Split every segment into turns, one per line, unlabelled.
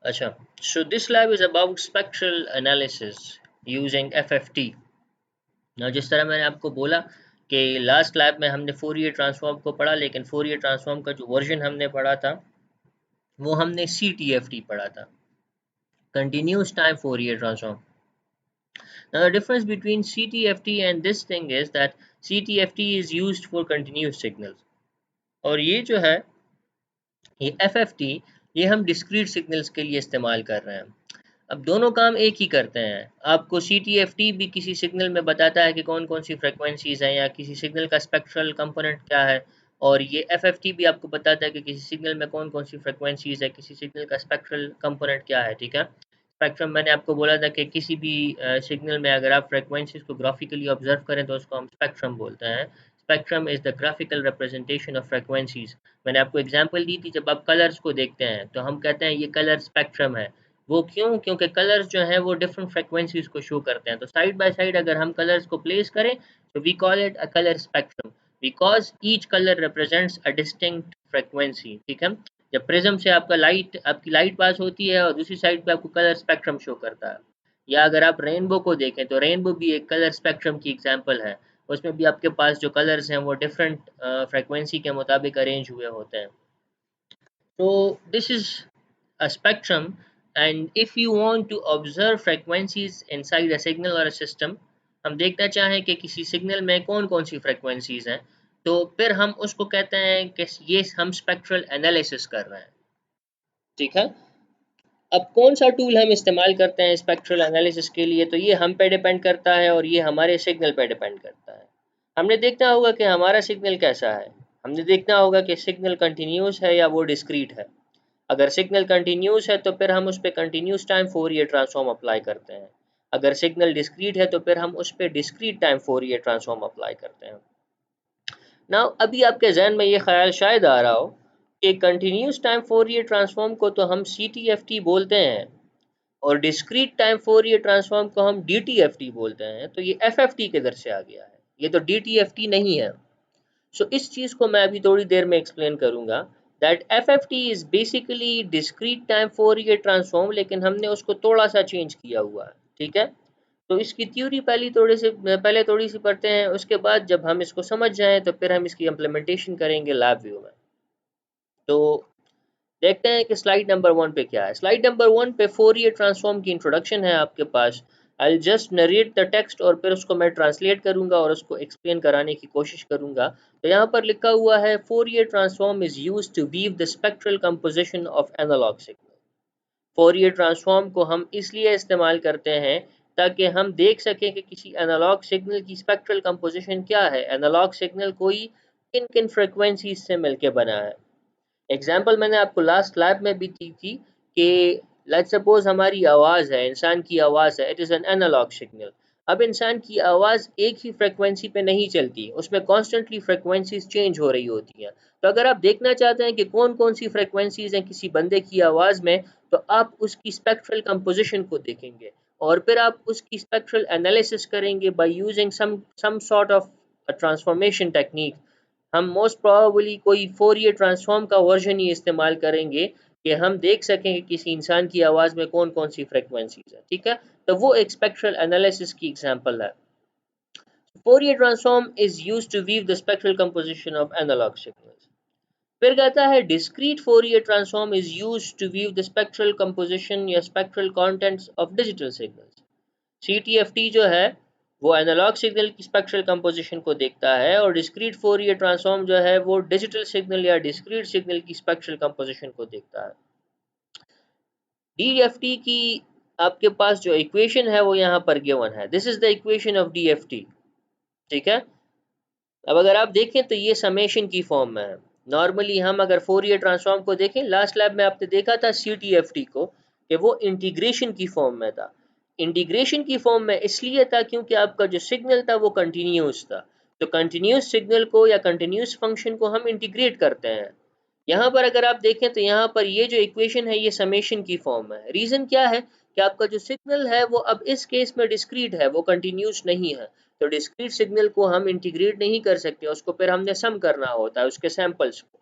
अच्छा, so this lab is about spectral analysis using FFT। ना जिस तरह मैंने आपको बोला कि लास्ट लैब में हमने फोरियर ट्रांसफॉर्म को पढ़ा, लेकिन फोरियर ट्रांसफॉर्म का जो वर्जन हमने पढ़ा था वो हमने CTFT पढ़ा था, continuous time Fourier transform. Now the difference between CTFT and this thing is that CTFT is used for continuous signals, और ये जो है ये FFT ये हम डिस्क्रीट सिग्नल्स के लिए इस्तेमाल कर रहे हैं। अब दोनों काम एक ही करते हैं। आपको CTFT भी किसी सिग्नल में बताता है कि कौन कौन सी फ्रिक्वेंसीज हैं या किसी सिग्नल का स्पेक्ट्रल कंपोनेंट क्या है, और ये FFT भी आपको बताता है कि किसी सिग्नल में कौन कौन सी फ्रिक्वेंसीज है, किसी सिग्नल का स्पेक्ट्रल कंपोनेंट क्या है। ठीक है, स्पेक्ट्रम मैंने आपको बोला था कि किसी भी सिग्नल में अगर आप फ्रिक्वेंसीज को ग्राफिकली ऑब्जर्व करें तो उसको हम स्पेक्ट्रम बोलते हैं। Spectrum is the graphical representation of frequencies. मैंने आपको एग्जांपल दी थी, जब आप कलर्स को देखते हैं तो हम कहते हैं ये कलर स्पेक्ट्रम है। वो क्यों? क्योंकि कलर्स जो हैं वो डिफरेंट फ्रिक्वेंसीज को शो करते हैं। तो साइड बाय साइड अगर हम कलर्स को प्लेस करें तो we call it a colour spectrum, because each colour represents a distinct frequency. ठीक है, जब प्रिज्म से आपकी लाइट पास होती है और दूसरी साइड पे आपको कलर स्पेक्ट्रम शो करता है। या अगर आप रेनबो को देखें तो रेनबो भी एक कलर स्पेक्ट्रम की एग्जांपल है। उसमें भी आपके पास जो कलर्स हैं वो डिफरेंट फ्रिक्वेंसी के मुताबिक अरेंज हुए होते हैं। So this is a spectrum, and if you want to observe frequencies inside a signal or a system, हम देखना चाहें कि किसी सिग्नल में कौन कौन सी फ्रिक्वेंसीज हैं, तो फिर हम उसको कहते हैं कि ये हम स्पेक्ट्रल एनालिसिस कर रहे हैं। ठीक है, अब कौन सा टूल हम इस्तेमाल करते हैं स्पेक्ट्रल एनालिसिस के लिए, तो ये हम पे डिपेंड करता है और ये हमारे सिग्नल पे डिपेंड करता है। हमने देखना होगा कि हमारा सिग्नल कैसा है। हमने देखना होगा कि सिग्नल कंटिन्यूस है या वो डिस्क्रीट है। अगर सिग्नल कंटिन्यूस है तो फिर हम उस पर continuous time Fourier transform apply करते हैं। अगर सिग्नल डिस्क्रीट है तो फिर हम उस पर discrete time Fourier transform apply करते हैं। ना अभी आपके जहन में ये ख्याल शायद आ रहा हो कि कंटिन्यूस टाइम फोरियर ट्रांसफॉर्म को तो हम CTFT बोलते हैं और डिस्क्रीट टाइम फोरियर ट्रांसफॉर्म को हम DTFT बोलते हैं, तो ये FFT किधर से आ गया है? ये तो DTFT नहीं है। सो इस चीज़ को मैं अभी थोड़ी देर में एक्सप्लेन करूंगा। That FFT is basically discrete time Fourier transform, लेकिन हमने उसको थोड़ा सा चेंज किया हुआ है। ठीक है, तो इसकी थ्योरी पहले थोड़ी सी पढ़ते हैं, उसके बाद जब हम इसको समझ जाएं तो फिर हम इसकी इम्प्लीमेंटेशन करेंगे लैब व्यू में। तो देखते हैं कि स्लाइड नंबर 1 पे क्या है। स्लाइड नंबर 1 पे फोरियर ट्रांसफॉर्म की इंट्रोडक्शन है आपके पास। I just narrate the text और फिर उसको मैं ट्रांसलेट करूंगा और उसको एक्सप्लेन कराने की कोशिश करूंगा। तो यहाँ पर लिखा हुआ है, Fourier transform is used to view the spectral composition of analogue signal. Fourier transform को हम इसलिए इस्तेमाल करते हैं ताकि हम देख सकें कि किसी एनालॉग सिग्नल की स्पेक्ट्रल कंपोजिशन क्या है, एनालॉग सिग्नल कोई किन किन फ्रिक्वेंसीज से मिलकर बना है। एग्जाम्पल मैंने आपको लास्ट लैब में भी दी थी कि लेट्स सपोज हमारी आवाज़ है, इंसान की आवाज़ है, it is an analogue signal. अब इंसान की आवाज़ एक ही फ्रिक्वेंसी पे नहीं चलती, उसमें कॉन्स्टेंटली फ्रिक्वेंसीज चेंज हो रही होती हैं। तो अगर आप देखना चाहते हैं कि कौन कौन सी फ्रिक्वेंसीज हैं किसी बंदे की आवाज़ में, तो आप उसकी स्पेक्ट्रल कंपोजिशन को देखेंगे और फिर आप उसकी स्पेक्ट्रल एनालिसिस करेंगे by using some sort of transformation technique. हम मोस्ट प्रोबेबली कोई फोरियर ट्रांसफॉर्म का वर्जन ही इस्तेमाल करेंगे कि हम देख सकें कि किसी इंसान की आवाज़ में कौन कौन सी फ्रिक्वेंसीज है। ठीक है, तो वो एक स्पेक्ट्रल एनालिसिस की एग्जांपल है। Fourier transform is used to view the spectral composition of analog signals. फिर कहता है discrete Fourier transform is used to view the spectral composition या spectral contents of digital signals. CTFT जो है वो analog signal की spectral composition को देखता है और डिस्क्रीट फोरियर ट्रांसफॉर्म जो है वो डिजिटल सिग्नल या डिस्क्रीट सिग्नल की स्पेक्ट्रल कंपोजिशन को देखता है। DFT की आपके पास जो इक्वेशन है वो यहाँ पर गिवन है, this is the equation of DFT। ठीक है, अब अगर आप देखें तो ये समेशन की फॉर्म में है। नॉर्मली हम अगर फोरियर ट्रांसफॉर्म को देखें, लास्ट लैब में आपने देखा था CTFT को कि वो इंटीग्रेशन की फॉर्म में था। इंटीग्रेशन की फॉर्म में इसलिए था क्योंकि आपका जो सिग्नल था वो कंटिन्यूस था। तो कंटिन्यूस सिग्नल को या कंटिन्यूस फंक्शन को हम इंटीग्रेट करते हैं। यहाँ पर अगर आप देखें तो यहाँ पर ये जो इक्वेशन है ये समेशन की फॉर्म में है। रीज़न क्या है कि आपका जो सिग्नल है वो अब इस केस में डिस्क्रीट है, वो कंटिन्यूस नहीं है। तो डिस्क्रीट सिग्नल को हम इंटीग्रेट नहीं कर सकते, उसको फिर हमने सम करना होता है उसके सैंपल्स को।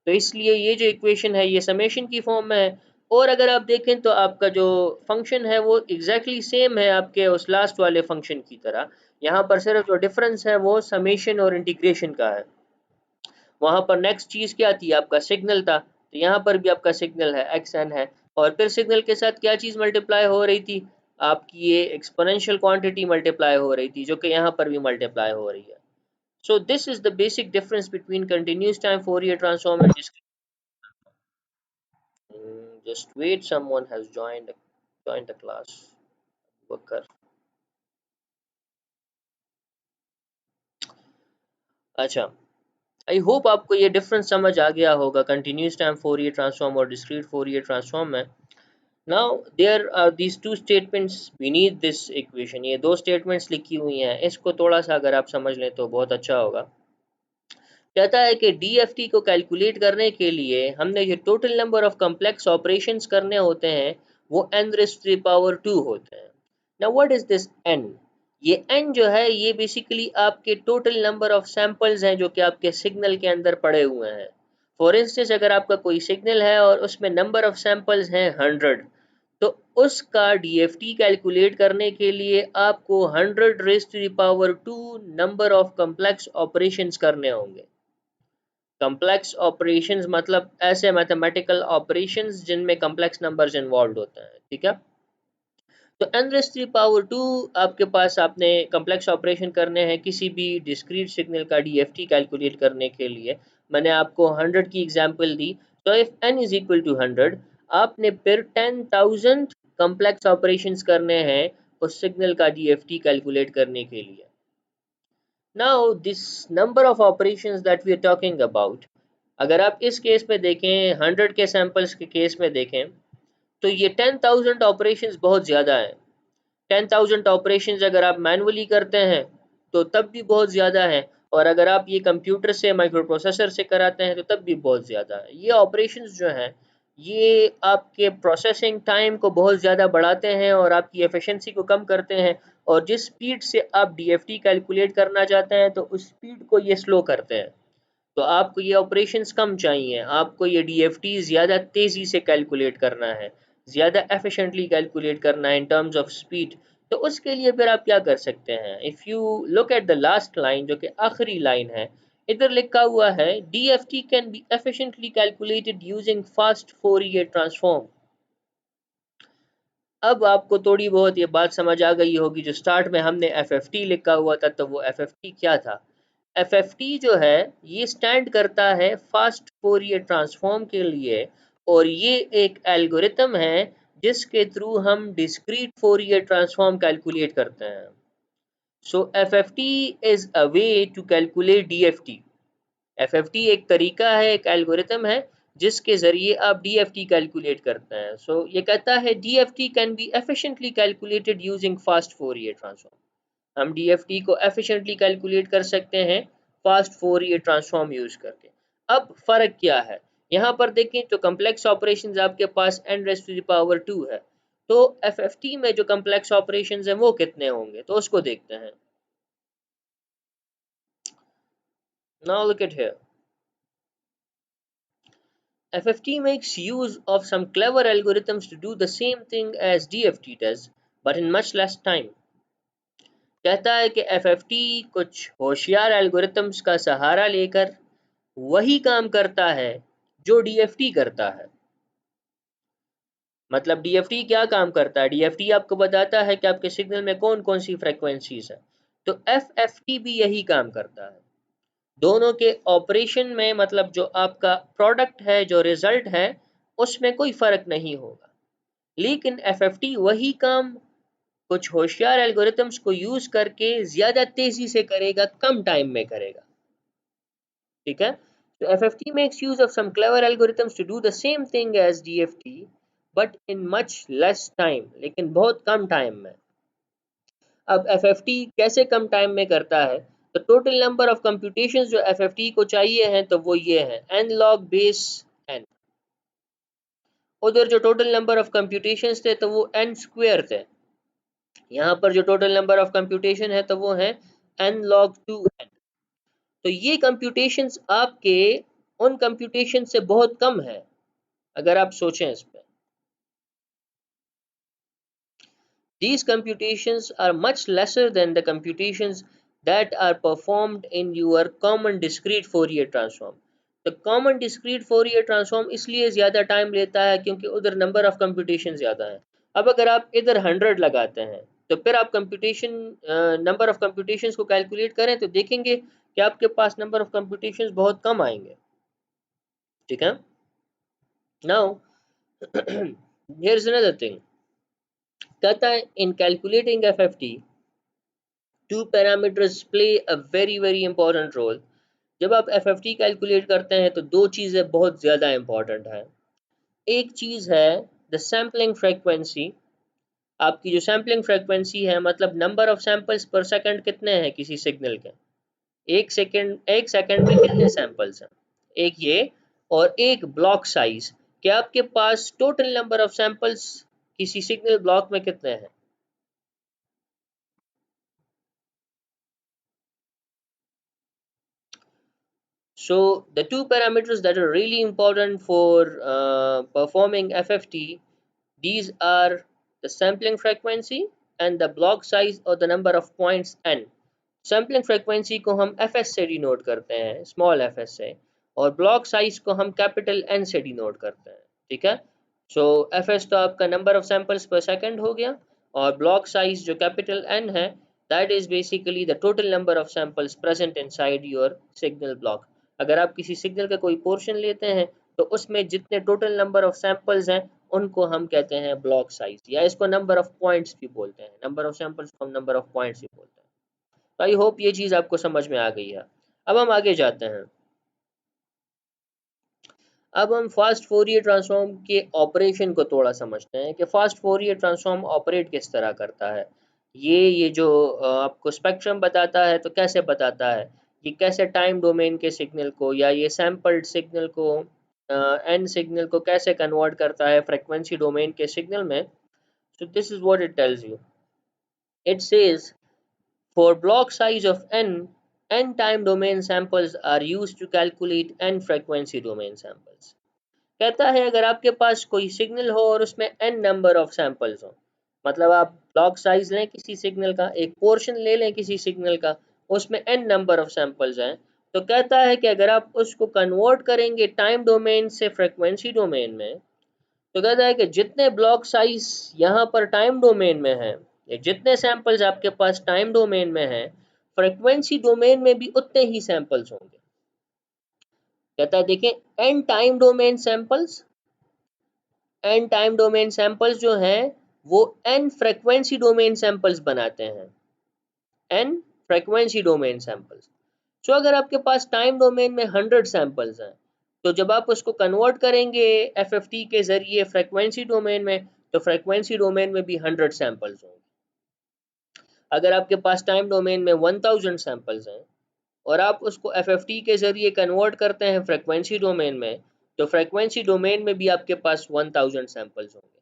तो इसलिए ये जो इक्वेशन है ये समेशन की फॉर्म में है और अगर आप देखें तो आपका जो फंक्शन है वो एग्जैक्टली सेम है आपके उस लास्ट वाले फंक्शन की तरह। यहाँ पर सिर्फ जो डिफरेंस है वो समेशन और इंटीग्रेशन का है। वहां पर नेक्स्ट चीज क्या थी, आपका सिग्नल था, तो यहाँ पर भी आपका सिग्नल है एक्स एन है, और फिर सिग्नल के साथ क्या चीज मल्टीप्लाई हो रही थी, आपकी ये एक्सपोनेंशियल क्वांटिटी मल्टीप्लाई हो रही थी, जो कि यहाँ पर भी मल्टीप्लाई हो रही है। So this is the basic difference between continuous time Fourier transform and discrete. Just wait, someone has joined the class, Bakar. अच्छा, आई होप आपको ये डिफरेंस समझ आ गया होगा कंटिन्यूस टाइम फोरियर ट्रांसफॉर्म और डिस्क्रीट फोरियर ट्रांसफॉर्म में। Now there are these two statements beneath this equation, ये दो statements लिखी हुई हैं, इसको थोड़ा सा अगर आप समझ लें तो बहुत अच्छा होगा। कहता है कि DFT को कैलकुलेट करने के लिए हमने जो total number of complex operations करने होते हैं वो n raised to the power 2 होते हैं। Now what is this n? ये n जो है ये बेसिकली आपके टोटल नंबर ऑफ सैंपल्स हैं जो कि आपके सिग्नल के अंदर पड़े हुए हैं। फॉर इंस्टेंस अगर आपका कोई सिग्नल है और उसमें नंबर ऑफ सैंपल्स हैं 100, तो उसका DFT कैलकुलेट करने के लिए आपको 100 raised to the power 2 number of complex operations करने होंगे। कम्प्लेक्स ऑपरेशंस मतलब ऐसे मैथमेटिकल ऑपरेशंस जिनमें कम्प्लेक्स नंबर्स इन्वॉल्व होते हैं, ठीक है। तो n raise to the power 2 आपके पास आपने कम्प्लेक्स ऑपरेशन करने हैं किसी भी डिस्क्रीट सिग्नल का DFT कैलकुलेट करने के लिए। मैंने आपको 100 की एग्जांपल दी, तो if n is equal to 100 आपने फिर 10,000 कम्प्लेक्स ऑपरेशंस करने हैं उस सिग्नल का DFT कैलकुलेट करने के लिए। Now this number of operations that we are talking about, अगर आप इस केस में देखें 100 के सैंपल्स के केस में देखें तो ये 10,000 ऑपरेशंस बहुत ज़्यादा हैं। 10,000 ऑपरेशंस अगर आप मैनुअली करते हैं तो तब भी बहुत ज़्यादा है, और अगर आप ये कंप्यूटर से माइक्रो प्रोसेसर से कराते हैं तो तब भी बहुत ज़्यादा है। ये ऑपरेशंस जो हैं ये आपके प्रोसेसिंग टाइम को बहुत ज़्यादा बढ़ाते हैं और आपकी एफिशिएंसी को कम करते हैं, और जिस स्पीड से आप DFT कैलकुलेट करना चाहते हैं तो उस स्पीड को ये स्लो करते हैं। तो आपको ये ऑपरेशंस कम चाहिए, आपको ये DFT ज़्यादा तेज़ी से कैलकुलेट करना है, ज़्यादा एफिशिएंटली कैलकुलेट करना है इन टर्म्स ऑफ स्पीड। तो उसके लिए फिर आप क्या कर सकते हैं, if you look at the last line जो कि आखिरी लाइन है, इधर लिखा हुआ है DFT can be efficiently calculated using fast Fourier transform. अब आपको थोड़ी बहुत ये बात समझ आ गई होगी, जो स्टार्ट में हमने FFT लिखा हुआ था तो वो FFT क्या था। FFT जो है ये स्टैंड करता है फास्ट फोरियर ट्रांसफॉर्म के लिए, और ये एक एल्गोरिथम है जिसके थ्रू हम डिस्क्रीट फोरियर ट्रांसफॉर्म कैलकुलेट करते हैं। So FFT is a way to calculate DFT। FFT एक तरीका है, एक एल्गोरिथम है जिसके जरिए आप DFT कैलकुलेट करते हैं। सो ये कहता है DFT can be efficiently calculated using fast Fourier transform. हम DFT को एफिशिएंटली कैलकुलेट कर सकते हैं फास्ट फोरियर ट्रांसफॉर्म यूज करके। अब फर्क क्या है, यहाँ पर देखें तो कम्प्लेक्स ऑपरेशंस आपके पास n raise to the power 2 है, तो FFT में जो कम्प्लेक्स ऑपरेशंस हैं वो कितने होंगे, तो उसको देखते हैं। Now look at here, FFT makes use of some clever algorithms to do the same thing as DFT does, but in much less time. कहता है कि FFT कुछ होशियार एल्गोरिथम्स का सहारा लेकर वही काम करता है जो DFT करता है। मतलब DFT क्या काम करता है, DFT आपको बताता है कि आपके सिग्नल में कौन कौन सी फ्रेक्वेंसीज है, तो FFT भी यही काम करता है। दोनों के ऑपरेशन में मतलब जो आपका प्रोडक्ट है, जो रिजल्ट है, उसमें कोई फर्क नहीं होगा, लेकिन FFT वही काम कुछ होशियार एल्गोरिथम्स को यूज करके ज्यादा तेजी से करेगा, कम टाइम में करेगा, ठीक है। तो FFT makes use of some clever algorithms to do the same thing as DFT but in much less time, लेकिन बहुत कम टाइम में। अब FFT कैसे कम टाइम में करता है, तो टोटल नंबर ऑफ कंप्यूटेशंस जो FFT को चाहिए हैं तो वो ये हैं n log base n। उधर जो टोटल नंबर ऑफ कंप्यूटेशंस थे तो वो n स्क्वायर थे, यहाँ पर जो टोटल नंबर ऑफ कंप्यूटेशन है तो वो है n log 2n। तो ये कंप्यूटेशंस आपके उन कंप्यूटेशन से बहुत कम है, अगर आप सोचें इस पे। These computations are much lesser than the computations that are performed in your common discrete Fourier transform. The common discrete Fourier transform इसलिए ज़्यादा टाइम लेता है क्योंकि उधर नंबर ऑफ कंप्यूटेशन ज़्यादा है। अब अगर आप इधर 100 लगाते हैं तो फिर आप कंप्यूटेशन नंबर ऑफ कंप्यूटेशंस को कैलकुलेट करें तो देखेंगे कि आपके पास नंबर ऑफ कंप्यूटेशंस बहुत कम आएंगे। ठीक है, नाउ here's another thing, कहता है in calculating FFT two parameters play a very important role। जब आप FFT कैलकुलेट करते हैं तो दो चीज़ें बहुत ज़्यादा इंपॉर्टेंट हैं। एक चीज़ है द सैम्पलिंग फ्रीक्वेंसी, आपकी जो सैम्पलिंग फ्रीक्वेंसी है मतलब नंबर ऑफ सैंपल्स पर सेकंड कितने हैं किसी सिग्नल के, एक सेकंड में कितने सैंपल्स हैं, एक ये, और एक ब्लॉक साइज कि आपके पास टोटल नंबर ऑफ सैंपल्स किसी सिग्नल ब्लॉक में कितने हैं। So the two parameters that are really important for performing FFT, these are the sampling frequency and the block size or the number of points n। Sampling frequency को हम fs से denote करते हैं, small fs से, और block size को हम capital N से डिनोट करते हैं। ठीक है, सो fs तो आपका नंबर ऑफ सैंपल्स पर सेकंड हो गया, और ब्लॉक साइज जो कैपिटल N है that is basically the total number of samples present inside your signal block. अगर आप किसी सिग्नल का कोई पोर्शन लेते हैं तो उसमें जितने टोटल नंबर ऑफ सैंपल्स हैं उनको हम कहते हैं ब्लॉक साइज, या इसको नंबर ऑफ पॉइंट्स भी बोलते हैं, नंबर ऑफ सैंपल्स को हम नंबर ऑफ पॉइंट्स भी बोलते हैं। तो आई होप ये चीज़ आपको समझ में आ गई है। अब हम आगे जाते हैं। अब हम फास्ट फोरियर ट्रांसफॉर्म के ऑपरेशन को थोड़ा समझते हैं कि फास्ट फोरियर ट्रांसफॉर्म ऑपरेट किस तरह करता है। ये जो आपको स्पेक्ट्रम बताता है तो कैसे बताता है, ये कैसे टाइम डोमेन के सिग्नल को या ये सैम्पल्ड सिग्नल को एन सिग्नल को कैसे कन्वर्ट करता है फ्रीक्वेंसी डोमेन के सिग्नल में। सो this is what it tells you. It says for block size of n time domain samples are used to calculate n frequency domain samples। कहता है अगर आपके पास कोई सिग्नल हो और उसमें n नंबर ऑफ सैंपल्स हो, मतलब आप ब्लॉक साइज लें किसी सिग्नल का, एक पोर्शन ले लें किसी सिग्नल का, उसमें n नंबर ऑफ सैंपल्स हैं, तो कहता है कि अगर आप उसको कन्वर्ट करेंगे टाइम डोमेन से फ्रीक्वेंसी डोमेन में, तो कहता है कि जितने ब्लॉक साइज यहाँ पर टाइम डोमेन में है, जितने सैंपल्स आपके पास टाइम डोमेन में है, फ्रीक्वेंसी डोमेन में भी उतने ही सैंपल्स होंगे। कहता है देखें एन टाइम डोमेन सैंपल्स जो हैं वो एन फ्रीक्वेंसी डोमेन सैंपल्स बनाते हैं, एन फ्रीक्वेंसी डोमेन सैंपल्स। सो अगर आपके पास टाइम डोमेन में 100 सैंपल्स हैं तो जब आप उसको कन्वर्ट करेंगे एफएफटी के जरिए फ्रीक्वेंसी डोमेन में, तो फ्रीक्वेंसी डोमेन में भी 100 सैंपल्स होंगे। अगर आपके पास टाइम डोमेन में 1000 सैंपल्स हैं और आप उसको एफएफटी के जरिए कन्वर्ट करते हैं फ्रीक्वेंसी डोमेन में, तो फ्रीक्वेंसी डोमेन में भी आपके पास 1000 सैंपल्स होंगे।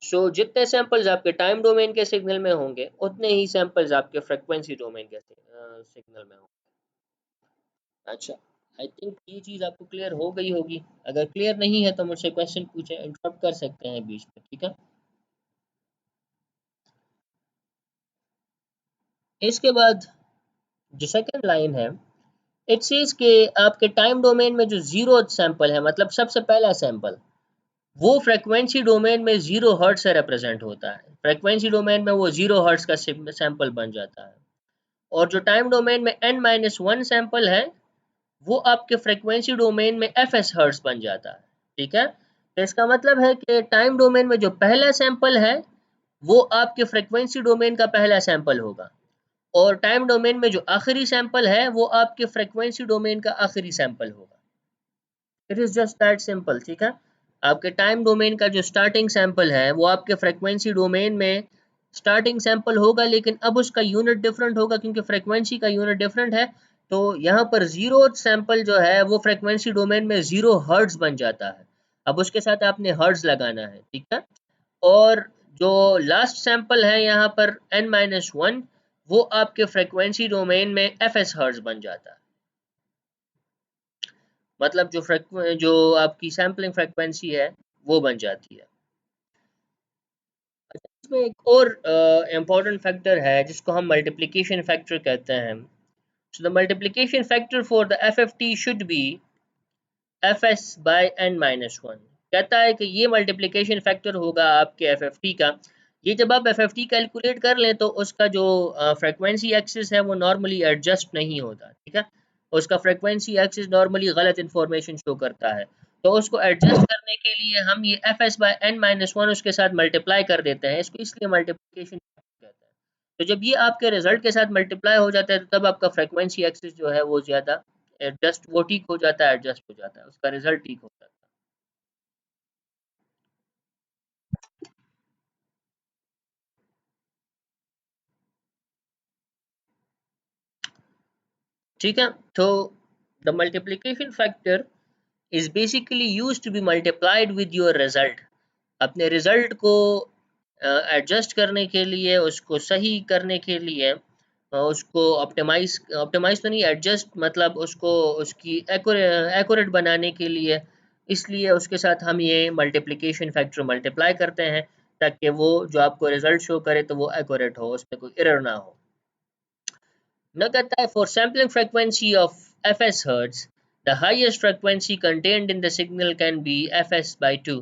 सो जितने सैंपल्स आपके टाइम डोमेन के सिग्नल में होंगे उतने ही सैंपल्स आपके फ्रीक्वेंसी डोमेन के सिग्नल में होंगे। अच्छा, आई थिंक ये चीज़ आपको क्लियर हो गई होगी। अगर क्लियर नहीं है तो मुझसे क्वेश्चन पूछे, इंटरप्ट कर सकते हैं बीच में। ठीक है, इसके बाद जो सेकंड लाइन है, इट सेज कि आपके टाइम डोमेन में जो जीरो सैंपल है, मतलब सबसे पहला सैंपल, वो फ्रीक्वेंसी डोमेन में 0 हर्ट्ज से रिप्रेजेंट होता है। फ्रीक्वेंसी डोमेन में वो 0 हर्ट्ज का सैंपल बन जाता है, और जो टाइम डोमेन में n-1 सैंपल है वो आपके फ्रीक्वेंसी डोमेन में fs हर्ट्ज बन जाता है। ठीक है, तो इसका मतलब है कि टाइम डोमेन में जो पहला सैंपल है वो आपके फ्रीक्वेंसी डोमेन का पहला सैंपल होगा, और टाइम डोमेन में जो आखिरी सैंपल है वो आपके फ्रीक्वेंसी डोमेन का आखिरी सैंपल होगा। It is just that simple. ठीक है, आपके टाइम डोमेन का जो स्टार्टिंग सैंपल है वो आपके फ्रीक्वेंसी डोमेन में स्टार्टिंग सैंपल होगा, लेकिन अब उसका यूनिट डिफरेंट होगा क्योंकि फ्रीक्वेंसी का यूनिट डिफरेंट है। तो यहाँ पर जीरो सैंपल जो है वो फ्रीक्वेंसी डोमेन में 0 हर्ट्ज बन जाता है। अब उसके साथ आपने हर्ट्ज लगाना है। ठीक है, और जो लास्ट सैंपल है यहाँ पर n-1, वो आपके फ्रीक्वेंसी डोमेन में fs हर्ट्ज बन जाता है। मतलब जो आपकी सैम्पलिंग फ्रीक्वेंसी है वो बन जाती है। इसमें एक और इम्पॉर्टेंट फैक्टर है जिसको हम मल्टीप्लिकेशन फैक्टर कहते हैं. So the multiplication factor for the FFT should be fs by n minus 1. कहता है कि ये मल्टीप्लिकेशन फैक्टर होगा आपके FFT का. ये जब आप FFT कैलकुलेट कर लें तो उसका जो फ्रीक्वेंसी एक्सिस है वो नॉर्मली एडजस्ट नहीं होता, ठीक है. उसका फ्रीक्वेंसी एक्सिस नॉर्मली गलत इंफॉर्मेशन शो करता है. तो उसको एडजस्ट करने के लिए हम ये fs by n minus 1 उसके साथ मल्टीप्लाई कर देते हैं. इसको इसलिए मल्टीप्लिकेशन कहते हैं. तो जब ये आपके रिजल्ट के साथ मल्टीप्लाई हो जाता है तो तब आपका फ्रीक्वेंसी एक्सिस जो है वो ज़्यादा एडजस्ट वो ठीक हो जाता है, एडजस्ट हो जाता है, उसका रिजल्ट ठीक हो जाता है. ठीक है. तो the multiplication factor is basically used to be multiplied with your result. अपने रिजल्ट को एडजस्ट करने के लिए, उसको सही करने के लिए, उसको ऑप्टिमाइज ऑप्टिमाइज तो नहीं, एडजस्ट मतलब उसको उसकी एक्यूरेट बनाने के लिए, इसलिए उसके साथ हम ये मल्टीप्लिकेशन फैक्टर मल्टीप्लाई करते हैं ताकि वो जो आपको रिजल्ट शो करे तो वो एक्यूरेट हो, उसमें कोई एरर ना हो. न कहता है for sampling frequency of fs hertz the highest frequency contained in the signal can be fs by 2.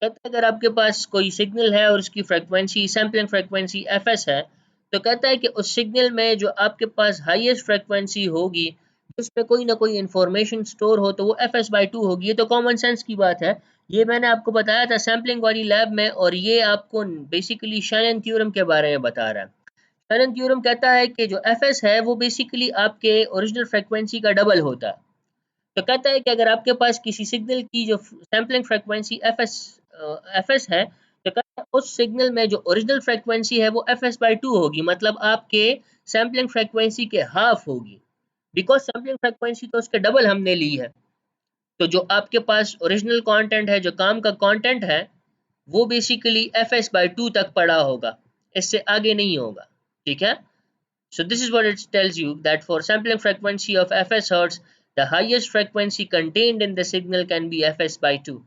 कहता है अगर आपके पास कोई सिग्नल है और उसकी फ्रीक्वेंसी सैम्पलिंग फ्रीक्वेंसी fs है तो कहता है कि उस सिग्नल में जो आपके पास हाईएस्ट फ्रीक्वेंसी होगी जिसमें कोई ना कोई इंफॉर्मेशन स्टोर हो तो वो fs by 2 होगी. ये तो कॉमन सेंस की बात है. ये मैंने आपको बताया था सैम्पलिंग वाली लैब में और ये आपको बेसिकली शैनन थ्योरम के बारे में बता रहा है. शैनन थ्योरम कहता है कि जो fs है वो बेसिकली आपके ओरिजिनल फ्रीक्वेंसी का डबल होता है. तो कहता है कि अगर आपके पास किसी सिग्नल की जो सैम्पलिंग फ्रीक्वेंसी fs है तो कहता है उस सिग्नल में जो ओरिजिनल फ्रीक्वेंसी है वो fs by 2 होगी, मतलब आपके सैम्पलिंग फ्रीक्वेंसी के हाफ होगी, बिकॉज सैम्पलिंग फ्रीक्वेंसी तो उसके डबल हमने ली है. तो जो आपके पास ओरिजिनल कंटेंट है, जो काम का कंटेंट है, वो बेसिकली fs by 2 तक पड़ा होगा, इससे आगे नहीं होगा. ठीक है. So this is what it tells you that for sampling frequency of fs hertz, the highest frequency contained in the signal can be fs by 2.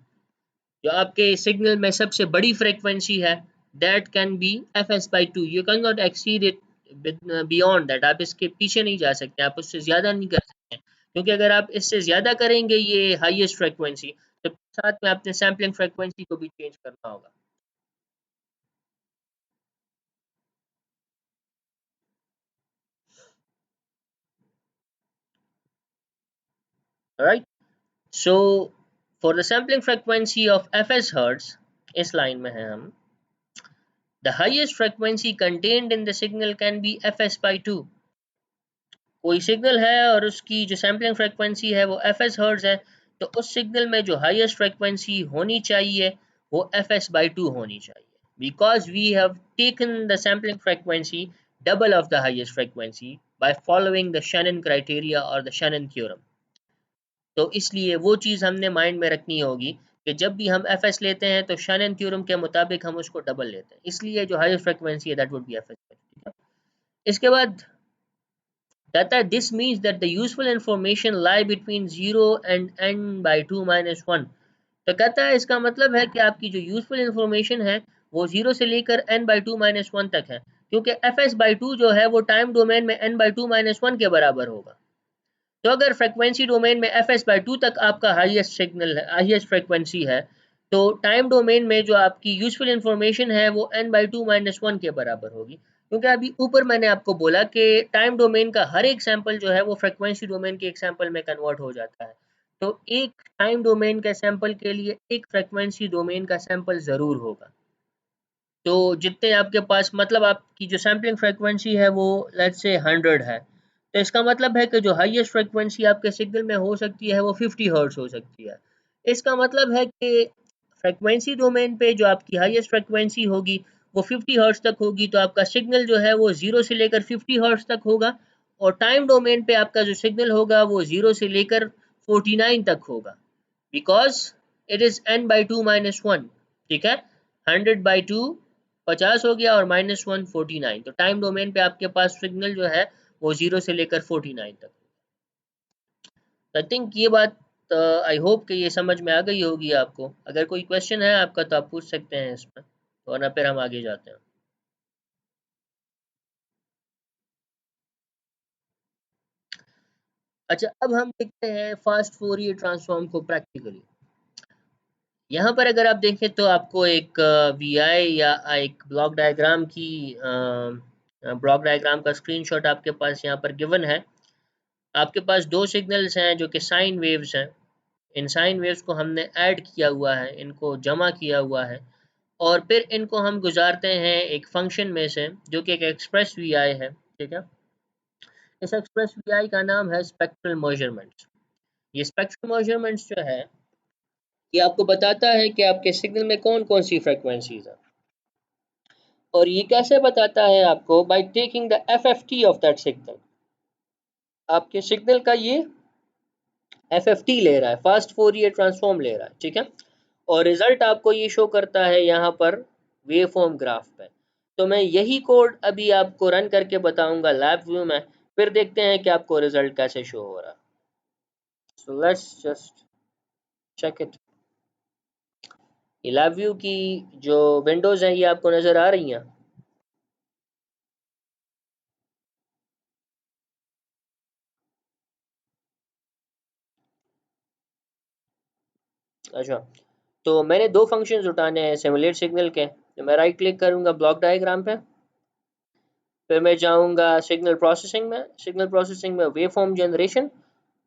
जो आपके सिग्नल में सबसे बड़ी फ्रीक्वेंसी है that can be fs by 2. You cannot exceed it beyond that. आप इसके पीछे नहीं जा सकते, आप उससे ज़्यादा नहीं कर सकते, क्योंकि अगर आप इससे ज़्यादा करेंगे ये हाईएस्ट फ्रीक्वेंसी तो साथ में आपने सैम्पलिंग फ्रीक्वेंसी को भी चेंज करना होगा. Right. So for the sampling frequency of fs hertz, इस लाइन में है हम, the highest frequency contained in the signal can be fs by 2. कोई सिग्नल है और उसकी जो सैम्पलिंग फ्रीक्वेंसी है वो fs hertz है तो उस सिग्नल में जो हाईएस्ट फ्रीक्वेंसी होनी चाहिए वो fs by 2 होनी चाहिए, because we have taken the sampling frequency double of the highest frequency by following the Shannon criteria or the Shannon theorem. तो इसलिए वो चीज़ हमने माइंड में रखनी होगी कि जब भी हम fs लेते हैं तो शैनन थ्योरम के मुताबिक हम उसको डबल लेते हैं, इसलिए जो हाईएस्ट फ्रीक्वेंसी है दैट वुड बी fs. ठीक है. इसके बाद कहता है this means that the useful information lie between 0 and n by 2 minus 1. तो कहता है इसका मतलब है कि आपकी जो यूजफुल इंफॉर्मेशन है वो 0 से लेकर n by 2 minus 1 तक है, क्योंकि fs by 2 जो है वो टाइम डोमेन में n by 2 minus 1 के बराबर होगा. तो अगर फ्रीक्वेंसी डोमेन में fs by 2 तक आपका हाईएस्ट सिग्नल है, हाईएस्ट फ्रीक्वेंसी है, तो टाइम डोमेन में जो आपकी यूजफुल इंफॉर्मेशन है वो n by 2 minus 1 के बराबर होगी, क्योंकि अभी ऊपर मैंने आपको बोला कि टाइम डोमेन का हर एक सैंपल जो है वो फ्रीक्वेंसी डोमेन के एक सैंपल में कन्वर्ट हो जाता है. तो एक टाइम डोमेन के सैंपल के लिए एक फ्रीक्वेंसी डोमेन का सैंपल ज़रूर होगा. तो जितने आपके पास, मतलब आपकी जो सैम्पलिंग फ्रीक्वेंसी है वो लेट्स से 100 है, तो इसका मतलब है कि जो हाईएस्ट फ्रीक्वेंसी आपके सिग्नल में हो सकती है वो 50 हर्ट्ज हो सकती है. इसका मतलब है कि फ्रीक्वेंसी डोमेन पे जो आपकी हाईएस्ट फ्रीक्वेंसी होगी वो 50 हर्ट्ज तक होगी, तो आपका सिग्नल जो है वो 0 से लेकर 50 हर्ट्ज तक होगा, और टाइम डोमेन पे आपका जो सिग्नल होगा वो 0 से लेकर 49 तक होगा, because it is n by 2 minus 1. ठीक है. 100 by 2 50 हो गया और -1 49, तो टाइम डोमेन पे आपके पास सिग्नल जो है वो 0 से लेकर 49 तक. आई थिंक ये बात, आई होप कि ये समझ में आ गई होगी आपको. अगर कोई क्वेश्चन है आपका तो आप पूछ सकते हैं इसमें, वरना फिर हम आगे जाते हैं. अच्छा, अब हम देखते हैं फास्ट फोरियर ट्रांसफॉर्म को प्रैक्टिकली। यहाँ पर अगर आप देखें तो आपको एक वी आई या एक ब्लॉक डायग्राम का स्क्रीनशॉट आपके पास यहाँ पर गिवन है। आपके पास दो सिग्नल्स हैं जो कि साइन वेव्स हैं। इन साइन वेव्स को हमने ऐड किया हुआ है, इनको जमा किया हुआ है, और फिर इनको हम गुजारते हैं एक फंक्शन में से जो कि एक एक्सप्रेस वी आई है। ठीक है, इस एक्सप्रेस वी आई का नाम है स्पेक्ट्रल मेजरमेंट्स। ये स्पेक्ट्रल मेजरमेंट्स जो है ये आपको बताता है कि आपके सिग्नल में कौन कौन सी फ्रिक्वेंसीज है, और ये कैसे बताता है आपको, by taking the FFT of that signal. आपके सिग्नल का ये एफएफटी ले रहा है, फास्ट फोरियर ट्रांसफॉर्म ले रहा है। ठीक है, और रिजल्ट आपको ये शो करता है यहाँ पर वेव फॉर्म ग्राफ पे। तो मैं यही कोड अभी आपको रन करके बताऊंगा लैब व्यू में, फिर देखते हैं कि आपको रिजल्ट कैसे शो हो रहा है। So let's just check it. ये लैब व्यू की जो विंडोज हैं ये आपको नजर आ रही हैं। अच्छा, तो मैंने दो फंक्शंस उठाने हैं सिमुलेट सिग्नल के। तो मैं राइट क्लिक करूंगा ब्लॉक डायग्राम पे, फिर मैं जाऊंगा सिग्नल प्रोसेसिंग में। सिग्नल प्रोसेसिंग में वेव फॉर्म जनरेशन,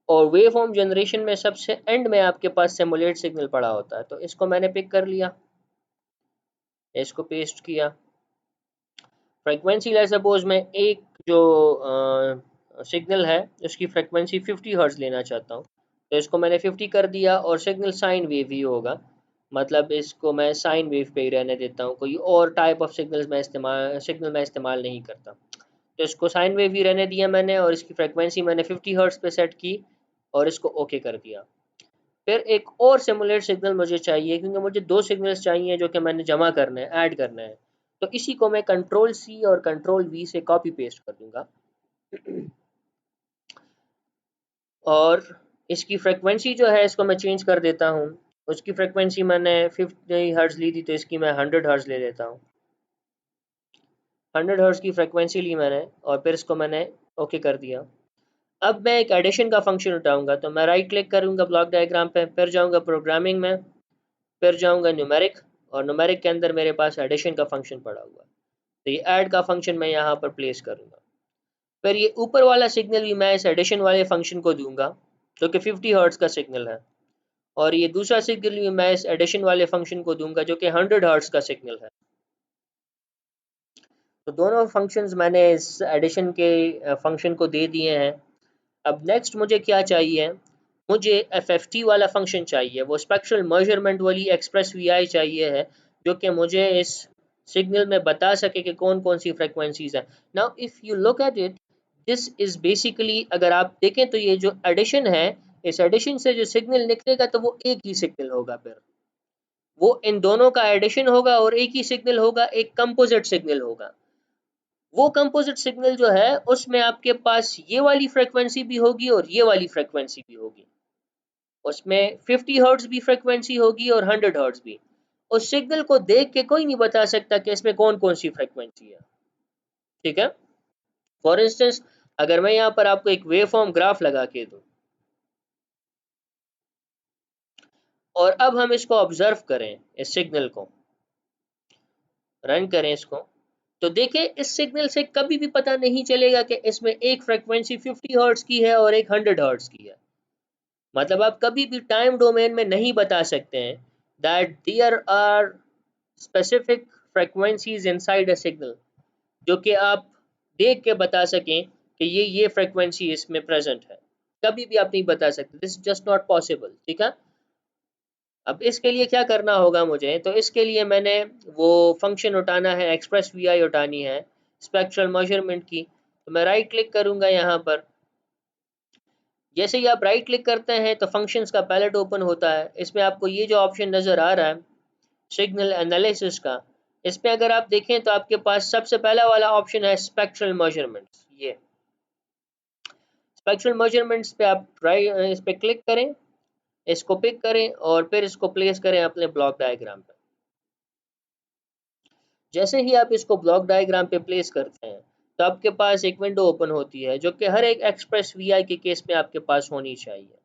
और वेव फॉर्म जनरेशन में सबसे एंड में आपके पास सिमुलेट सिग्नल पड़ा होता है। तो इसको मैंने पिक कर लिया, इसको पेस्ट किया। फ्रीक्वेंसी लेट्स सपोज मैं एक जो सिग्नल है उसकी फ्रीक्वेंसी 50 हर्ट्ज लेना चाहता हूँ, तो इसको मैंने 50 कर दिया, और सिग्नल साइन वेव ही होगा, मतलब इसको मैं साइन वेव पे ही रहने देता हूँ, कोई और टाइप ऑफ सिग्नल मैं इस्तेमाल नहीं करता। तो इसको साइन वेव ही रहने दिया मैंने, और इसकी फ्रीक्वेंसी मैंने 50 हर्ट्ज पे सेट की, और इसको ओके कर दिया। फिर एक और सिमुलेट सिग्नल मुझे चाहिए, क्योंकि मुझे दो सिग्नल्स चाहिए जो कि मैंने जमा करने हैं, ऐड करने हैं। तो इसी को मैं कंट्रोल सी और कंट्रोल वी से कॉपी पेस्ट कर दूंगा, और इसकी फ्रीक्वेंसी जो है इसको मैं चेंज कर देता हूँ। उसकी फ्रीक्वेंसी मैंने 50 हर्ट्ज ली थी, तो इसकी मैं 100 हर्ट्ज ले लेता हूँ। 100 हर्ट्ज की फ्रीक्वेंसी ली मैंने, और फिर इसको मैंने ओके कर दिया। अब मैं एक एडिशन का फंक्शन उठाऊंगा, तो मैं राइट क्लिक करूंगा ब्लॉक डायग्राम पे, फिर जाऊंगा प्रोग्रामिंग में, फिर जाऊंगा न्यूमेरिक, और न्यूमेरिक के अंदर मेरे पास एडिशन का फंक्शन पड़ा हुआ है। तो ये ऐड का फंक्शन मैं यहाँ पर प्लेस करूंगा। फिर ये ऊपर वाला सिग्नल भी मैं इस एडिशन वाले फंक्शन को दूंगा, जो कि 50 हर्ट्ज का सिग्नल है, और ये दूसरा सिग्नल भी मैं इस एडिशन वाले फंक्शन को दूंगा जो कि 100 हर्ट्ज का सिग्नल है। तो दोनों फंक्शंस मैंने इस एडिशन के फंक्शन को दे दिए हैं। अब नेक्स्ट मुझे क्या चाहिए, मुझे एफएफटी वाला फंक्शन चाहिए, वो स्पेक्ट्रल मेजरमेंट वाली एक्सप्रेस वीआई चाहिए है, जो कि मुझे इस सिग्नल में बता सके कि कौन कौन सी फ्रिक्वेंसीज हैं। Now if you look at it, this is basically, अगर आप देखें तो ये जो एडिशन है, इस एडिशन से जो सिग्नल निकलेगा तो वो एक ही सिग्नल होगा, फिर वो इन दोनों का एडिशन होगा और एक ही सिग्नल होगा, एक कंपोजिट सिग्नल होगा। वो कंपोजिट सिग्नल जो है उसमें आपके पास ये वाली फ्रीक्वेंसी भी होगी और ये वाली फ्रीक्वेंसी भी होगी, उसमें 50 हर्ट्ज भी फ्रीक्वेंसी होगी और 100 हर्ट्ज भी। उस सिग्नल को देख के कोई नहीं बता सकता कि इसमें कौन कौन सी फ्रीक्वेंसी है। ठीक है, फॉर इंस्टेंस अगर मैं यहाँ पर आपको एक वेव फॉर्म ग्राफ लगा के दूं, और अब हम इसको ऑब्जर्व करें, इस सिग्नल को रन करें इसको, तो देखें इस सिग्नल से कभी भी पता नहीं चलेगा कि इसमें एक फ्रीक्वेंसी 50 हर्ट्ज की है और एक 100 हर्ट्ज की है। मतलब आप कभी भी टाइम डोमेन में नहीं बता सकते हैं that there are specific frequencies inside a signal, जो कि आप देख के बता सकें कि ये फ्रीक्वेंसी इसमें प्रेजेंट है। कभी भी आप नहीं बता सकते, दिस जस्ट नॉट पॉसिबल। ठीक है, अब इसके लिए क्या करना होगा मुझे, तो इसके लिए मैंने वो फंक्शन उठाना है, एक्सप्रेस वीआई उठानी है स्पेक्ट्रल मेजरमेंट की। तो मैं राइट क्लिक करूंगा यहाँ पर। जैसे ही आप राइट क्लिक करते हैं तो फंक्शंस का पैलेट ओपन होता है। इसमें आपको ये जो ऑप्शन नज़र आ रहा है सिग्नल एनालिसिस का, इस पे अगर आप देखें तो आपके पास सबसे पहला वाला ऑप्शन है स्पेक्ट्रल मेजरमेंट्स। ये स्पेक्ट्रल मेजरमेंट्स पे आप इस पे क्लिक करें, इसको पिक करें, और फिर इसको प्लेस करें अपने ब्लॉक डायग्राम पे। जैसे ही आप इसको ब्लॉक डायग्राम पे प्लेस करते हैं तो आपके पास एक विंडो ओपन होती है जो कि हर एक एक्सप्रेस वीआई के केस में आपके पास होनी चाहिए।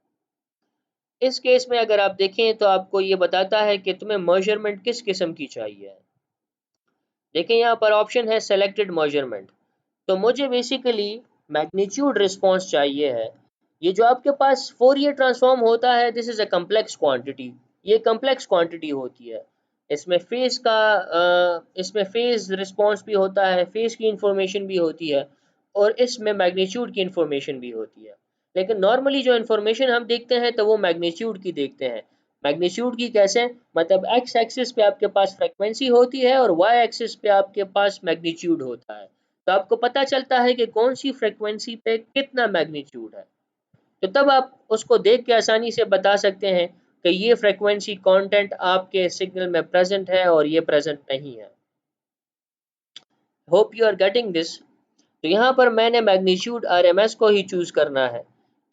इस केस में अगर आप देखें तो आपको ये बताता है कि तुम्हें मेजरमेंट किस किस्म की चाहिए। देखें यहाँ पर ऑप्शन है सेलेक्टेड मेजरमेंट। तो मुझे बेसिकली मैग्नीट्यूड रिस्पॉन्स चाहिए है। ये जो आपके पास फोरियर ट्रांसफॉर्म होता है, this is a complex quantity. ये कम्प्लेक्स क्वांटिटी होती है। इसमें फेज रिस्पॉन्स भी होता है, फेज की इंफॉर्मेशन भी होती है, और इसमें मैग्नीट्यूड की इंफॉर्मेशन भी होती है। लेकिन नॉर्मली जो इंफॉर्मेशन हम देखते हैं तो वो मैग्नीट्यूड की देखते हैं। मैग्नीट्यूड की कैसे, मतलब एक्स एक्सिस पे आपके पास फ्रीक्वेंसी होती है और वाई एक्सिस पे आपके पास मैग्नीट्यूड होता है। तो आपको पता चलता है कि कौन सी फ्रीक्वेंसी पे कितना मैग्नीट्यूड है। तो तब आप उसको देख के आसानी से बता सकते हैं कि ये फ्रीक्वेंसी कंटेंट आपके सिग्नल में प्रेजेंट है और ये प्रेजेंट नहीं है। Hope you are getting this. तो यहाँ पर मैंने मैग्नीट्यूड आरएमएस को ही चूज करना है।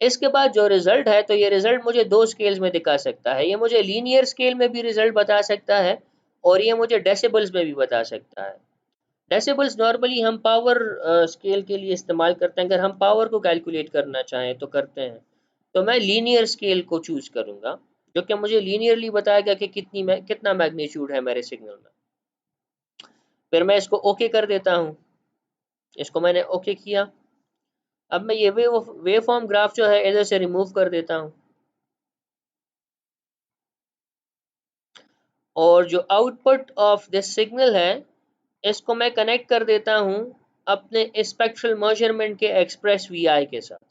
इसके बाद जो रिजल्ट है, तो ये रिजल्ट मुझे दो स्केल्स में दिखा सकता है। ये मुझे लीनियर स्केल में भी रिजल्ट बता सकता है और ये मुझे डेसिबल्स में भी बता सकता है। डेसिबल्स नॉर्मली हम पावर स्केल के लिए इस्तेमाल करते हैं, अगर हम पावर को कैलकुलेट करना चाहें तो करते हैं। तो मैं लीनियर स्केल को चूज करूंगा जो कि मुझे लीनियरली बताएगा कि कितना मैग्नीट्यूड है मेरे सिग्नल में। फिर मैं इसको ओके कर देता हूँ। इसको मैंने ओके किया। अब मैं ये वेव फॉर्म ग्राफ जो है इधर से रिमूव कर देता हूँ, और जो आउटपुट ऑफ दिस सिग्नल है इसको मैं कनेक्ट कर देता हूँ अपने स्पेक्ट्रल मेजरमेंट के एक्सप्रेस वीआई के साथ।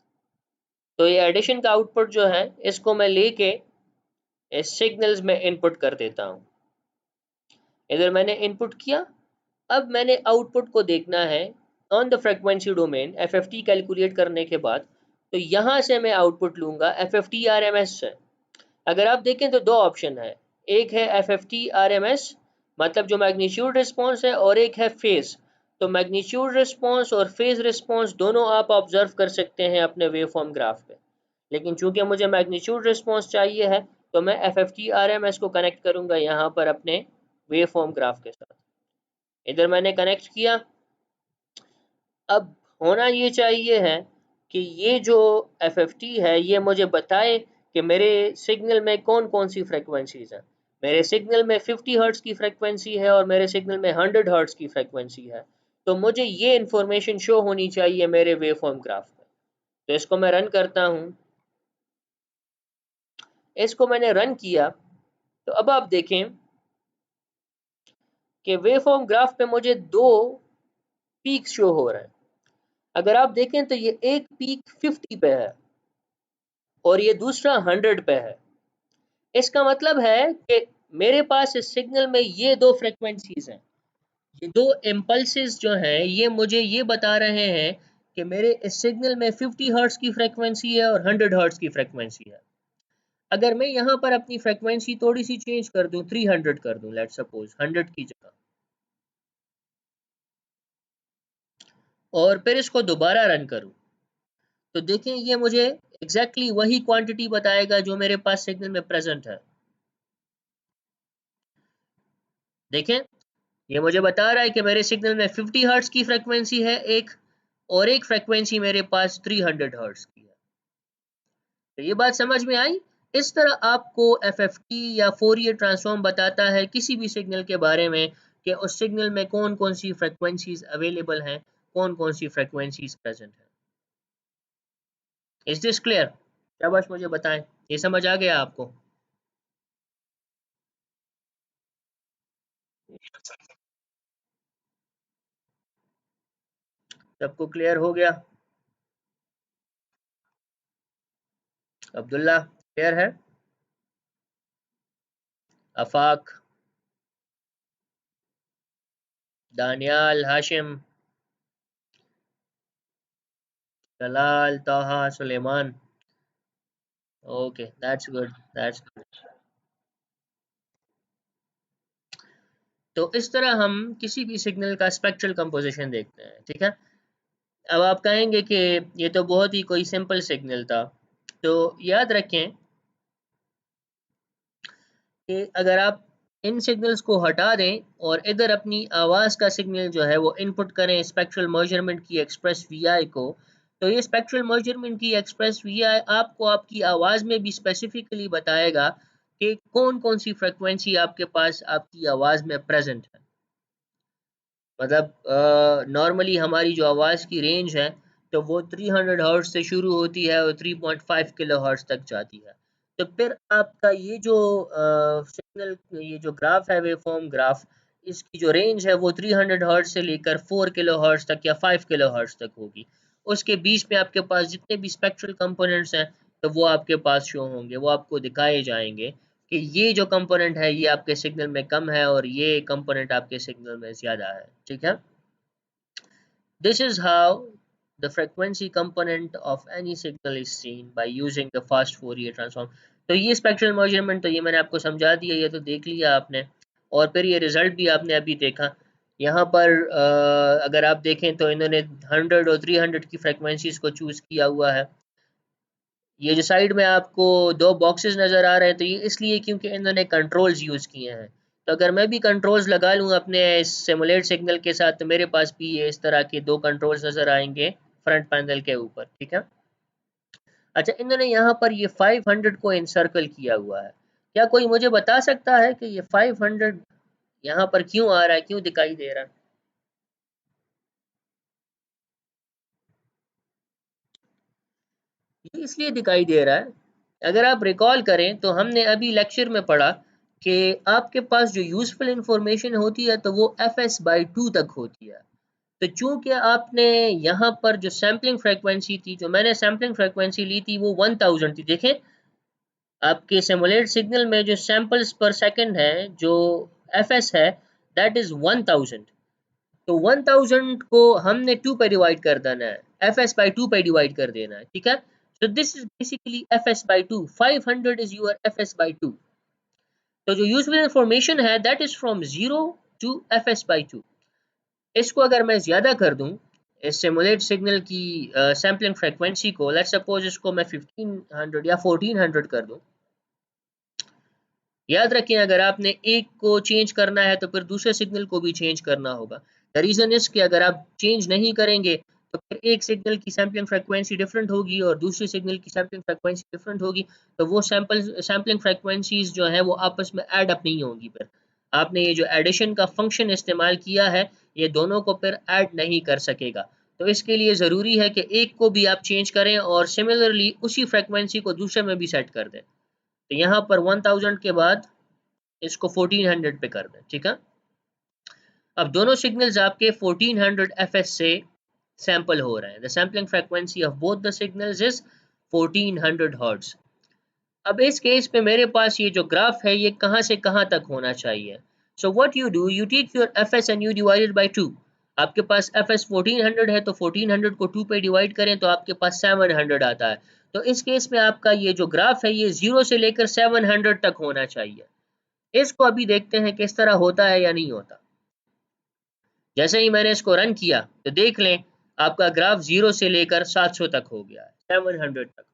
तो ये एडिशन का आउटपुट जो है इसको मैं लेके इस सिग्नल्स में इनपुट कर देता हूँ। इधर मैंने इनपुट किया। अब मैंने आउटपुट को देखना है on the frequency domain FFT calculate करने के बाद। तो यहाँ से मैं आउटपुट लूंगा एफएफटी आरएमएस से। अगर आप देखें तो दो ऑप्शन है, एक है एफएफटी आरएमएस मतलब जो मैग्नीट्यूड रिस्पॉन्स है, और एक है फेज। तो मैग्नीट्यूड रिस्पॉन्स और फेज रिस्पॉन्स दोनों आप ऑब्जर्व कर सकते हैं अपने वेवफॉर्म ग्राफ पे। लेकिन चूंकि मुझे मैग्नीट्यूड रिस्पॉन्स चाहिए है तो मैं एफएफटी आरएमएस को कनेक्ट करूंगा यहाँ पर अपने वेवफॉर्म ग्राफ के साथ। इधर मैंने कनेक्ट किया। अब होना ये चाहिए है कि ये जो एफएफटी है ये मुझे बताए कि मेरे सिग्नल में कौन कौन सी फ्रिक्वेंसीज हैं। मेरे सिग्नल में 50 हर्ट्ज की फ्रिक्वेंसी है और मेरे सिग्नल में 100 हर्ट्ज की फ्रिक्वेंसी है। तो मुझे ये इंफॉर्मेशन शो होनी चाहिए मेरे वेवफॉर्म ग्राफ में। तो इसको मैं रन करता हूँ। इसको मैंने रन किया। तो अब आप देखें कि वेवफॉर्म ग्राफ पे मुझे दो पीक शो हो रहे हैं। अगर आप देखें तो ये एक पीक 50 पे है और ये दूसरा 100 पे है। इसका मतलब है कि मेरे पास इस सिग्नल में ये दो फ्रिक्वेंसीज हैं। ये दो इम्पल्सेस जो हैं ये मुझे ये बता रहे हैं कि मेरे इस सिग्नल में 50 हर्ट्ज की फ्रिक्वेंसी है और 100 हर्ट्ज की फ्रिक्वेंसी है। अगर मैं यहाँ पर अपनी फ्रिक्वेंसी थोड़ी सी चेंज कर दूं, 300 कर दूं, लेट्स सपोज 100 की जगह, और फिर इसको दोबारा रन करूं, तो देखें ये मुझे एग्जैक्टली वही क्वांटिटी बताएगा जो मेरे पास सिग्नल में प्रेजेंट है। देखें ये मुझे बता रहा है कि मेरे सिग्नल में 50 हर्ट्ज की फ्रीक्वेंसी है एक, और एक फ्रीक्वेंसी मेरे पास 300 हर्ट्ज की है। तो ये बात समझ में आई। इस तरह आपको एफएफटी या फोरियर ट्रांसफॉर्म बताता है किसी भी सिग्नल के बारे में कि उस सिग्नल में कौन कौन सी फ्रीक्वेंसीज अवेलेबल हैं, कौन कौन सी फ्रीक्वेंसीज प्रेजेंट हैं। Is this clear? क्या बस मुझे बताएं, ये समझ आ गया आपको? सबको क्लियर हो गया? अब्दुल्ला क्लियर है? Afaq, Daniyal, Hashim, Jalal, Taha, Suleman. Okay, that's good, that's good. तो इस तरह हम किसी भी सिग्नल का स्पेक्ट्रल कंपोजिशन देखते हैं, ठीक है। अब आप कहेंगे कि ये तो बहुत ही कोई सिंपल सिग्नल था। तो याद रखें कि अगर आप इन सिग्नल्स को हटा दें और इधर अपनी आवाज़ का सिग्नल जो है वो इनपुट करें स्पेक्ट्रल मेजरमेंट की एक्सप्रेस वीआई को। तो ये स्पेक्ट्रल मेजरमेंट की एक्सप्रेस वीआई आपको आपकी आवाज़ में भी स्पेसिफिकली बताएगा कि कौन कौन सी फ्रिक्वेंसी आपके पास आपकी आवाज़ में प्रेजेंट है। मतलब नॉर्मली हमारी जो आवाज़ की रेंज है तो वो 300 हर्ट्ज से शुरू होती है और 3.5 किलो हर्ट्ज तक जाती है। तो फिर आपका ये जो सिग्नल, ये जो ग्राफ है, वेव फॉर्म ग्राफ, इसकी जो रेंज है वो 300 हर्ट्ज से लेकर 4 किलो हर्ट्ज तक या 5 किलो हर्ट्ज तक होगी। उसके बीच में आपके पास जितने भी स्पेक्ट्रल कंपोनेंट्स हैं तो वो आपके पास शो होंगे, वो आपको दिखाए जाएंगे कि ये जो कंपोनेंट है ये आपके सिग्नल में कम है और ये कंपोनेंट आपके सिग्नल में ज़्यादा है। ठीक है, this is how the frequency component of any signal is seen by using the fast Fourier transform। तो ये स्पेक्ट्रल मेजरमेंट तो ये मैंने आपको समझा दिया, ये तो देख लिया आपने, और फिर ये रिजल्ट भी आपने अभी देखा। यहाँ पर अगर आप देखें तो इन्होंने 100 और 300 की फ्रिक्वेंसीज को चूज़ किया हुआ है। ये जो साइड में आपको दो बॉक्सेस नज़र आ रहे हैं तो ये इसलिए क्योंकि इन्होंने कंट्रोल्स यूज़ किए हैं। तो अगर मैं भी कंट्रोल्स लगा लूँ अपने सिमुलेट सिग्नल के साथ तो मेरे पास भी ये इस तरह के दो कंट्रोल्स नज़र आएंगे फ्रंट पैनल के ऊपर। ठीक है, अच्छा, इन्होंने यहाँ पर ये 500 को इनसर्कल किया हुआ है। क्या कोई मुझे बता सकता है कि ये 500 यहाँ पर क्यों आ रहा है, क्यों दिखाई दे रहा है? ये इसलिए दिखाई दे रहा है, अगर आप रिकॉल करें तो हमने अभी लेक्चर में पढ़ा कि आपके पास जो यूजफुल इंफॉर्मेशन होती है तो वो fs/2 तक होती है। तो चूंकि आपने यहाँ पर जो सैम्पलिंग फ्रीक्वेंसी थी, जो मैंने सैम्पलिंग फ्रीक्वेंसी ली थी वो 1000 थी। देखें आपके सिमुलेट सिग्नल में जो सैंपल्स पर सेकंड है, जो fs है, दैट इज 1000। तो 1000 को हमने 2 पे डिवाइड कर देना है, fs/2 पे डिवाइड कर देना है। ठीक है, so this is basically fs/2, 500 is your fs/2। तो जो यूजफुल इंफॉर्मेशन है that is from 0 to fs/2। इसको अगर मैं ज्यादा कर दूं, इस सिमुलेट सिग्नल की सैम्पलिंग फ्रीक्वेंसी को, लेट्स सपोज इसको मैं 1500 या 1400 कर दूं। याद रखें अगर आपने एक को चेंज करना है तो फिर दूसरे सिग्नल को भी चेंज करना होगा। द रीजन इज कि अगर आप चेंज नहीं करेंगे तो फिर एक सिग्नल की सैम्पलिंग फ्रीक्वेंसी डिफरेंट होगी और दूसरे सिग्नल की सैम्पलिंग फ्रीक्वेंसी डिफरेंट होगी, तो वो सैम्पलिंग फ्रीक्वेंसीज जो है वो आपस में ऐड अप नहीं होंगी। फिर आपने ये जो एडिशन का फंक्शन इस्तेमाल किया है ये दोनों को फिर ऐड नहीं कर सकेगा। तो इसके लिए ज़रूरी है कि एक को भी आप चेंज करें और सिमिलरली उसी फ्रीक्वेंसी को दूसरे में भी सेट कर दें। तो यहाँ पर 1000 के बाद इसको 1400 पे कर दें। ठीक है, अब दोनों सिग्नल्स आपके 1400 fs से सैंपल हो रहे हैं। The sampling frequency of both the signals is 1400 hertz. अब इस केस पे मेरे पास ये जो ग्राफ है ये कहाँ से कहाँ तक होना चाहिए। So what you do, you take your fs and you divide by 2। आपके पास fs 1400 है तो 1400 को 2 पे डिवाइड करें तो आपके पास 700 आता है। तो इस केस में आपका ये जो ग्राफ है ये 0 से लेकर 700 तक होना चाहिए। इसको अभी देखते हैं किस तरह होता है या नहीं होता। जैसे ही मैंने इसको रन किया तो देख लें आपका ग्राफ 0 से लेकर 700 तक हो गया है, 700 तक।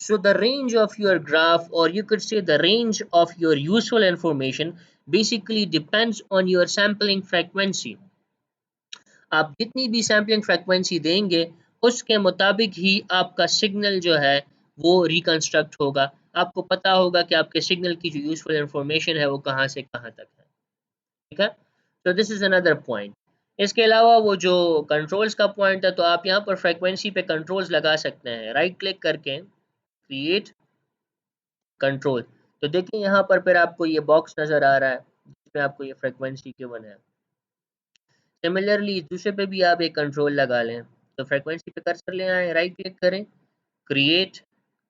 So the range of your graph, or you could say the range of your useful information, basically depends on your sampling frequency। आप जितनी भी सैम्पलिंग फ्रीक्वेंसी देंगे उसके मुताबिक ही आपका सिग्नल जो है वो रिकंस्ट्रक्ट होगा। आपको पता होगा कि आपके सिग्नल की जो यूजफुल इंफॉर्मेशन है वो कहाँ से कहाँ तक है। ठीक है, तो दिस इज अनदर पॉइंट। इसके अलावा वो जो कंट्रोल्स का पॉइंट है तो आप यहाँ पर फ्रीक्वेंसी पे कंट्रोल्स लगा सकते हैं, राइट क्लिक करके क्रिएट कंट्रोल। तो देखिए यहाँ पर फिर आपको ये बॉक्स नज़र आ रहा है जिसमें आपको ये फ्रीक्वेंसी गिवन है। सिमिलरली दूसरे पे भी आप एक कंट्रोल लगा लें, तो फ्रीक्वेंसी पे कर्सर ले आए, राइट क्लिक करें, क्रिएट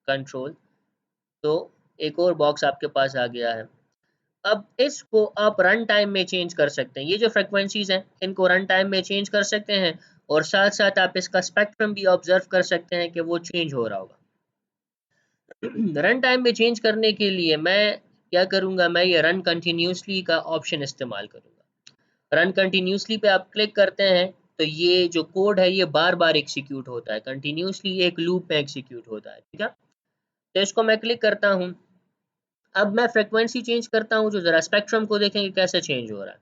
कंट्रोल, तो एक और बॉक्स आपके पास आ गया है। अब इसको आप रन टाइम में चेंज कर सकते हैं। ये जो फ्रीक्वेंसीज हैं इनको रन टाइम में चेंज कर सकते हैं और साथ साथ आप इसका स्पेक्ट्रम भी ऑब्जर्व कर सकते हैं कि वो चेंज हो रहा होगा। रन टाइम में चेंज करने के लिए मैं क्या करूँगा, मैं ये रन कंटिन्यूसली का ऑप्शन इस्तेमाल करूँगा। रन कंटिन्यूसली पे आप क्लिक करते हैं तो ये जो कोड है ये बार बार एग्जीक्यूट होता है, कंटिन्यूसली एक लूप में एग्जीक्यूट होता है। ठीक है, तो इसको मैं क्लिक करता हूँ अब मैं फ्रीक्वेंसी चेंज करता हूँ, जो ज़रा स्पेक्ट्रम को देखेंगे कैसे चेंज हो रहा है।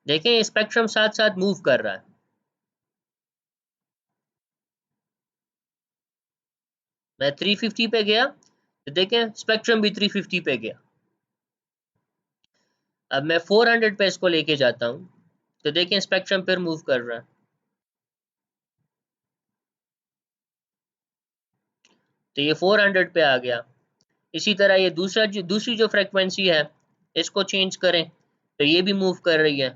देखें स्पेक्ट्रम साथ साथ मूव कर रहा है। मैं 350 पे गया तो देखें स्पेक्ट्रम भी 350 पे गया। अब मैं 400 पे इसको लेके जाता हूँ तो देखें स्पेक्ट्रम फिर मूव कर रहा है। तो ये 400 पे आ गया। इसी तरह ये दूसरी जो फ्रीक्वेंसी है इसको चेंज करें तो ये भी मूव कर रही है।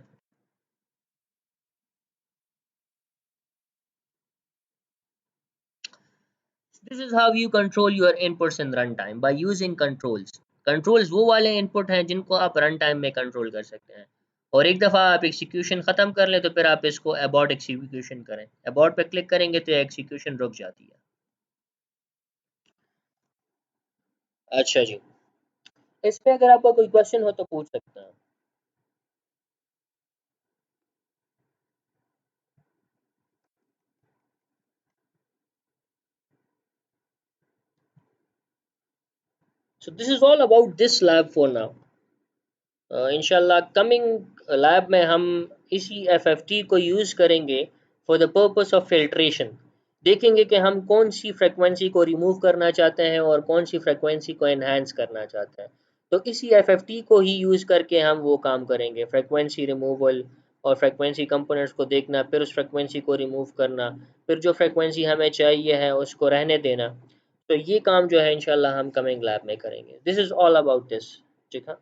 This is how you control your inputs in runtime by using controls. Controls वो वाले input हैं जिनको आप रन टाइम में कंट्रोल कर सकते हैं, और एक दफ़ा आप एग्जीक्यूशन ख़त्म कर लें तो फिर आप इसको अबॉर्ट एग्जीक्यूशन करें। अबॉर्ट पे क्लिक करेंगे तो एग्जीक्यूशन रुक जाती है। अच्छा जी, इस पे अगर आपका कोई क्वेश्चन हो तो पूछ सकते हैं। So this is all about this lab for now. इंशाल्लाह कमिंग लैब में हम इसी एफएफटी को यूज़ करेंगे for the purpose of filtration. देखेंगे कि हम कौन सी फ्रिक्वेंसी को रिमूव करना चाहते हैं और कौन सी फ्रिक्वेंसी को एनहांस करना चाहते हैं। तो इसी एफएफटी को ही यूज़ करके हम वो काम करेंगे, फ्रिक्वेंसी रिमूवल और फ्रिक्वेंसी कंपोनेंट्स को देखना, फिर उस फ्रिक्वेंसी को रिमूव करना, फिर जो फ्रिक्वेंसी हमें चाहिए है उसको रहने देना। तो ये काम जो है इंशाल्लाह हम कमिंग लैब में करेंगे। This is all about this. ठीक है।